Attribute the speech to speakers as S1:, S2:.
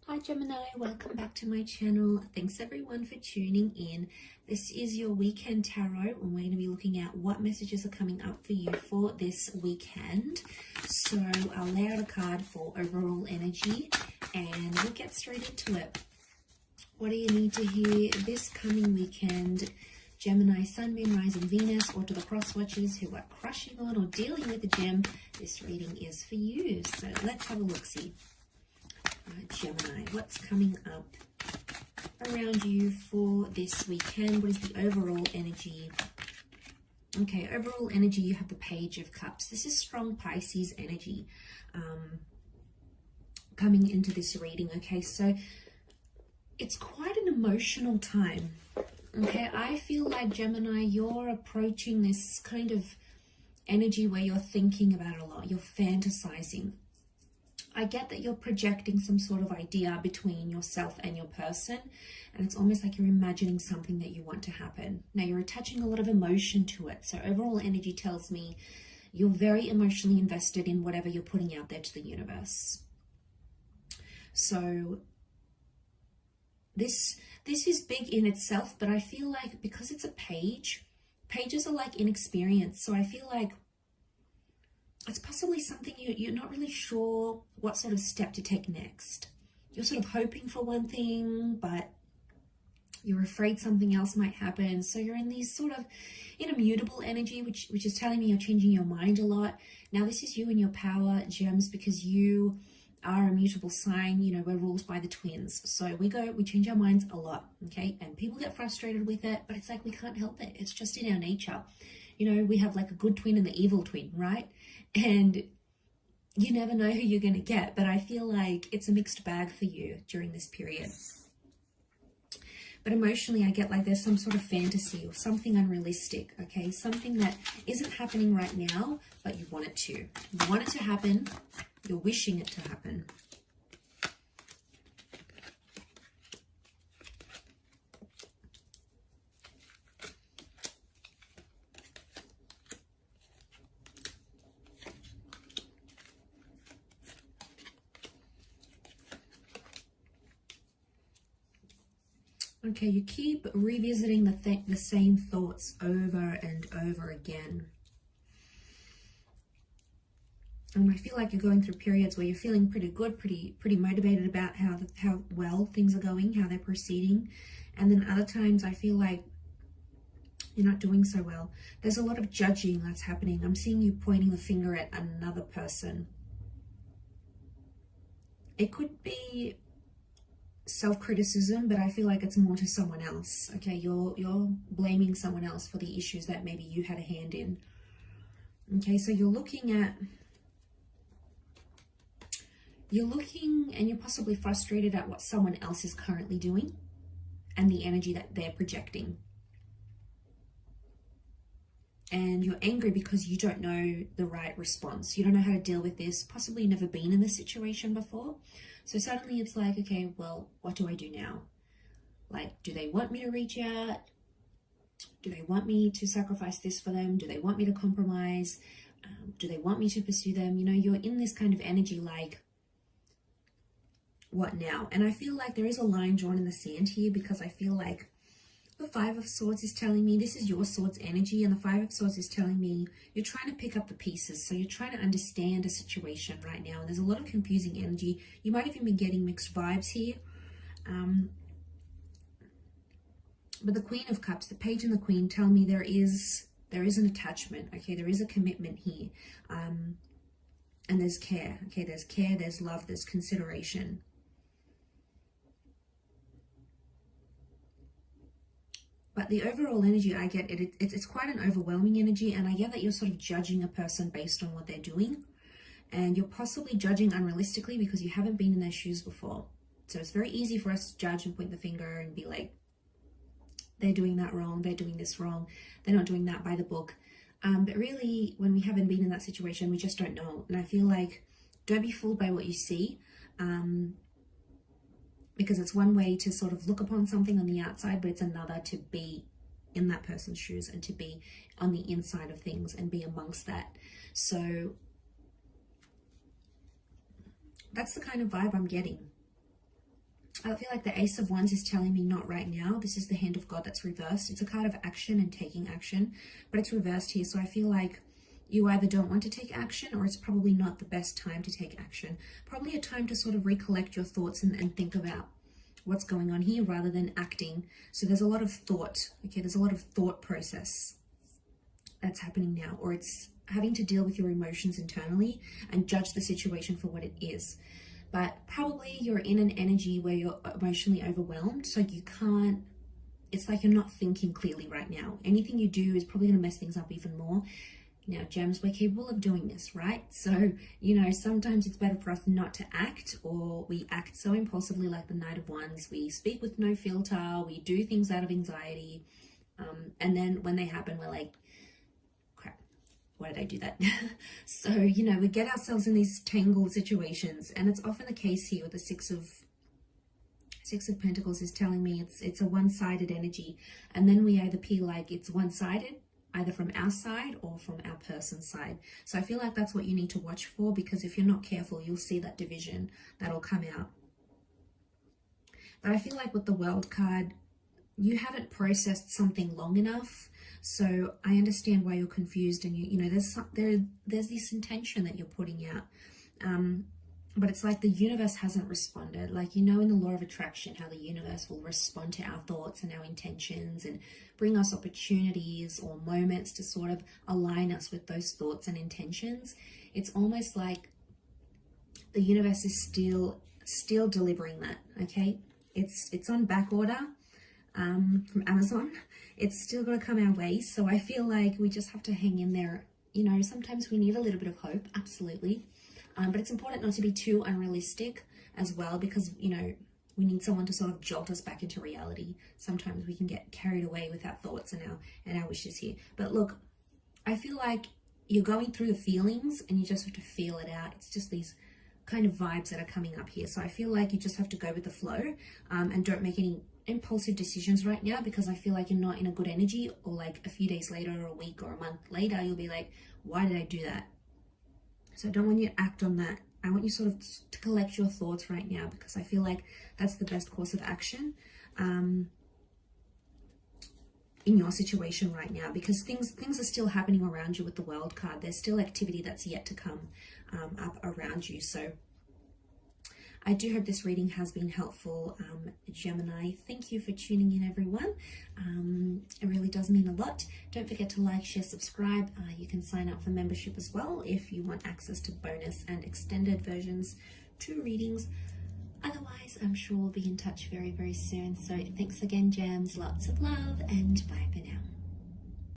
S1: Hi Gemini, welcome back to my channel. Thanks everyone for tuning in. This is your weekend tarot and we're going to be looking at what messages are coming up for you for this weekend. So I'll lay out a card for overall energy and we'll get straight into it. What do you need to hear this coming weekend? Gemini, Sun, Moon, Rising, Venus, or to the cross watchers who are crushing on or dealing with the gem, this reading is for you. So let's have a look-see. Gemini, what's coming up around you for this weekend? What is the overall energy? Okay, overall energy, you have the Page of Cups. This is strong Pisces energy coming into this reading. Okay, so it's quite an emotional time. Okay, I feel like Gemini, you're approaching this kind of energy where you're thinking about it a lot. You're fantasizing. I get that you're projecting some sort of idea between yourself and your person, and it's almost like you're imagining something that you want to happen. Now, you're attaching a lot of emotion to it. So overall energy tells me you're very emotionally invested in whatever you're putting out there to the universe. So this is big in itself, but I feel like because it's a page, pages are like inexperienced. So I feel like it's possibly something you're not really sure what sort of step to take next. You're sort of hoping for one thing, but you're afraid something else might happen. So you're in these sort of in a mutable energy, which is telling me you're changing your mind a lot. Now, this is you and your power, gems, because you are a mutable sign. You know, we're ruled by the twins. So we change our minds a lot, okay? And people get frustrated with it, but it's like we can't help it. It's just in our nature. You know, we have like a good twin and the evil twin, right? And you never know who you're going to get, but I feel like it's a mixed bag for you during this period. But emotionally, I get like there's some sort of fantasy or something unrealistic, okay? Something that isn't happening right now, but you want it to. You want it to happen. You're wishing it to happen. Okay, you keep revisiting the same thoughts over and over again. And I feel like you're going through periods where you're feeling pretty good, pretty motivated about how well things are going, how they're proceeding. And then other times I feel like you're not doing so well. There's a lot of judging that's happening. I'm seeing you pointing the finger at another person. It could be self-criticism, but I feel like it's more to someone else. Okay, you're blaming someone else for the issues that maybe you had a hand in. Okay, so you're looking and you're possibly frustrated at what someone else is currently doing and the energy that they're projecting. And you're angry because you don't know the right response. You don't know how to deal with this. Possibly you've never been in this situation before. So suddenly it's like, okay, well, what do I do now? Like, do they want me to reach out? Do they want me to sacrifice this for them? Do they want me to compromise? Do they want me to pursue them? You know, you're in this kind of energy like, what now? And I feel like there is a line drawn in the sand here because I feel like the Five of Swords is telling me this is your Swords energy, and the Five of Swords is telling me you're trying to pick up the pieces. So you're trying to understand a situation right now, and there's a lot of confusing energy. You might even be getting mixed vibes here. But the Queen of Cups, the Page and the Queen tell me there is an attachment, okay? There is a commitment here. And there's care, okay? There's care, there's love, there's consideration. But the overall energy I get, it's quite an overwhelming energy, and I get that you're sort of judging a person based on what they're doing, and you're possibly judging unrealistically because you haven't been in their shoes before. So it's very easy for us to judge and point the finger and be like, they're doing that wrong, they're doing this wrong, they're not doing that by the book. But really, when we haven't been in that situation, we just don't know. And I feel like, don't be fooled by what you see. Because it's one way to sort of look upon something on the outside, but it's another to be in that person's shoes and to be on the inside of things and be amongst that. So that's the kind of vibe I'm getting. I feel like the Ace of Wands is telling me not right now. This is the Hand of God that's reversed. It's a card of action and taking action, but it's reversed here. So I feel like you either don't want to take action, or it's probably not the best time to take action. Probably a time to sort of recollect your thoughts and think about what's going on here rather than acting. So there's a lot of thought, okay? There's a lot of thought process that's happening now, or it's having to deal with your emotions internally and judge the situation for what it is. But probably you're in an energy where you're emotionally overwhelmed, so you can't, it's like you're not thinking clearly right now. Anything you do is probably going to mess things up even more. Now, gems, we're capable of doing this, right? So, you know, sometimes it's better for us not to act, or we act so impulsively like the Knight of Wands. We speak with no filter, we do things out of anxiety, and then when they happen, we're like, crap, why did I do that? So, you know, we get ourselves in these tangled situations, and it's often the case here with the Six of Pentacles is telling me it's a one-sided energy, and then we either feel like it's one-sided, either from our side or from our person's side. So I feel like that's what you need to watch for, because if you're not careful, you'll see that division that'll come out. But I feel like with the World card, you haven't processed something long enough. So I understand why you're confused, and you know there's this intention that you're putting out. But it's like the universe hasn't responded. Like, you know, in the law of attraction, how the universe will respond to our thoughts and our intentions and bring us opportunities or moments to sort of align us with those thoughts and intentions. It's almost like the universe is still delivering that, okay? It's on back order from Amazon. It's still got to come our way. So I feel like we just have to hang in there. You know, sometimes we need a little bit of hope, absolutely. But it's important not to be too unrealistic as well, because, you know, we need someone to sort of jolt us back into reality. Sometimes we can get carried away with our thoughts and our wishes here. But look, I feel like you're going through the feelings and you just have to feel it out. It's just these kind of vibes that are coming up here. So I feel like you just have to go with the flow, and don't make any impulsive decisions right now, because I feel like you're not in a good energy, or like a few days later or a week or a month later, you'll be like, why did I do that? So I don't want you to act on that. I want you sort of to collect your thoughts right now, because I feel like that's the best course of action in your situation right now, because things are still happening around you with the World card. There's still activity that's yet to come up around you. So I do hope this reading has been helpful, Gemini. Thank you for tuning in, everyone. It really does mean a lot. Don't forget to like, share, subscribe. You can sign up for membership as well if you want access to bonus and extended versions to readings. Otherwise, I'm sure we'll be in touch very, very soon. So thanks again, gems. Lots of love, and bye for now.